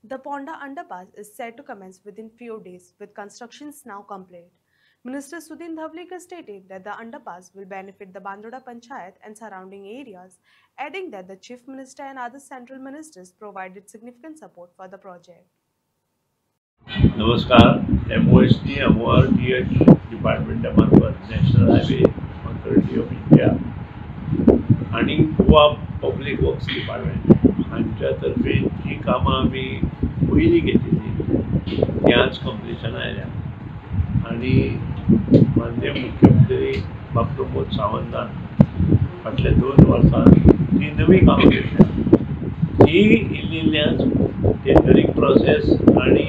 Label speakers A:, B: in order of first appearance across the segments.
A: The Ponda underpass is set to commence within few days, with constructions now complete. Minister Sudhin Dhavlikar stated that the underpass will benefit the Bandroda Panchayat and surrounding areas, adding that the Chief Minister and other central ministers provided significant support for the project.
B: नमस्कार. MOST MORTH डिपार्टमेंटामार्फत national highway authority of India आणि Goa public works department हांच्या तर्फे जी कामां आमी पयलीं घेतिल्ली ती आज कंप्लिशन आयल्या आणि माननीय मुख्यमंत्री बाब प्रमोद सावंतान फाटल्या 2 वर्सांत जी नवी कामां केल्या ती इल्लिल्ल्याच टेंडरींग प्रोसेस आणि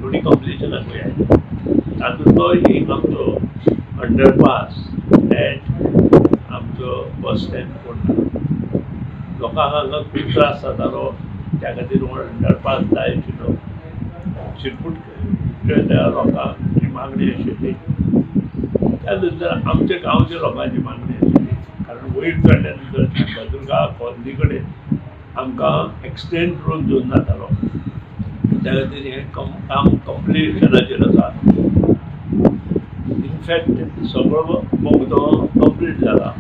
B: थोडी कंप्लिशनाक आयल्या. तातूंतलो एक आमचो अंडरपास एट आमचो बस स्टँड फोंडा. लोकांक हांगा खूब त्रास जातालो, त्या खातीर हो अंडरपास जाय आशिल्लो. शिरपूरच्या लोकांक जी मागणी आशिल्ली त्या नंतर आमच्या गांवच्या लोकांची मागणी आशिल्ली, कारण वयर चडल्या नंतर शांबादुर्गा कॉलनी कडेन आमकां एक्सटेंड रोड जोन जातालो. त्या खातीर हें काम कंप्लिशनाचेर आसा. इनफॅक्ट सगळो बोगदो कंप्लीट जाला.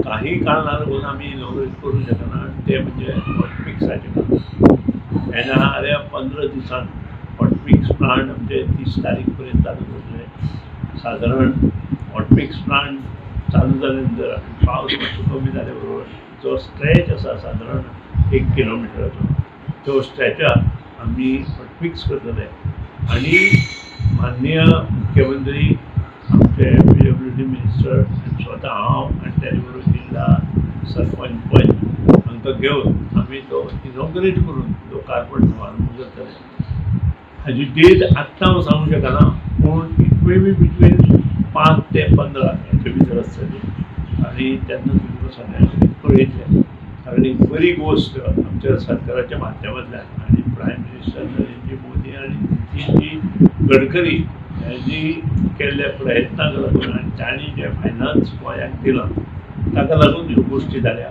B: काही कारणां लागून आमी इनॉग्रेट करूंक शकना, ते म्हणजे हॉटमिक्साचें काम. येणाऱ्या 15 दिसान हॉटमिक्स प्लांट आमचे 30 तारीख पर्यंत चालू जातले. सादारण हॉटमिक्स प्लांट चालू जाले नंतर पावस मातसो कमी जाले बरोबर जो स्ट्रेच आसा सादारण 1 किलोमिटराचो, तो स्ट्रेचार आमी हॉटमिक्स करतले. आणि माननीय मुख्यमंत्री आमचे PWD मिनिस्टर आनी स्वता हांव आनी तेजे बरोबर जिल्ला सरपंच पंच हांकां घेवन आमी तो इनॉग्रेट करून लोकार्पण समारंभ करतले. हाजी डेट आत्तां हांव सांगूंक शकना, पूण इट मे बी बिटवीन 5 ते 15 हेच्या भितर आसतली. आणि तेन्ना तुमकां सगळ्यांक कळयतलें, कारण ही बरी गोश्ट आमच्या सरकाराच्या माध्यमांतल्यान आणि प्रायम मिनिस्टर नरेंद्र मोदी आणि जी गडकरी यांनी केल्ल्या प्रयत्नाक लागून आणि तांणी जे फायनान्स गोंयाक दिला ताका लागून ह्यो गोश्टी जाल्या.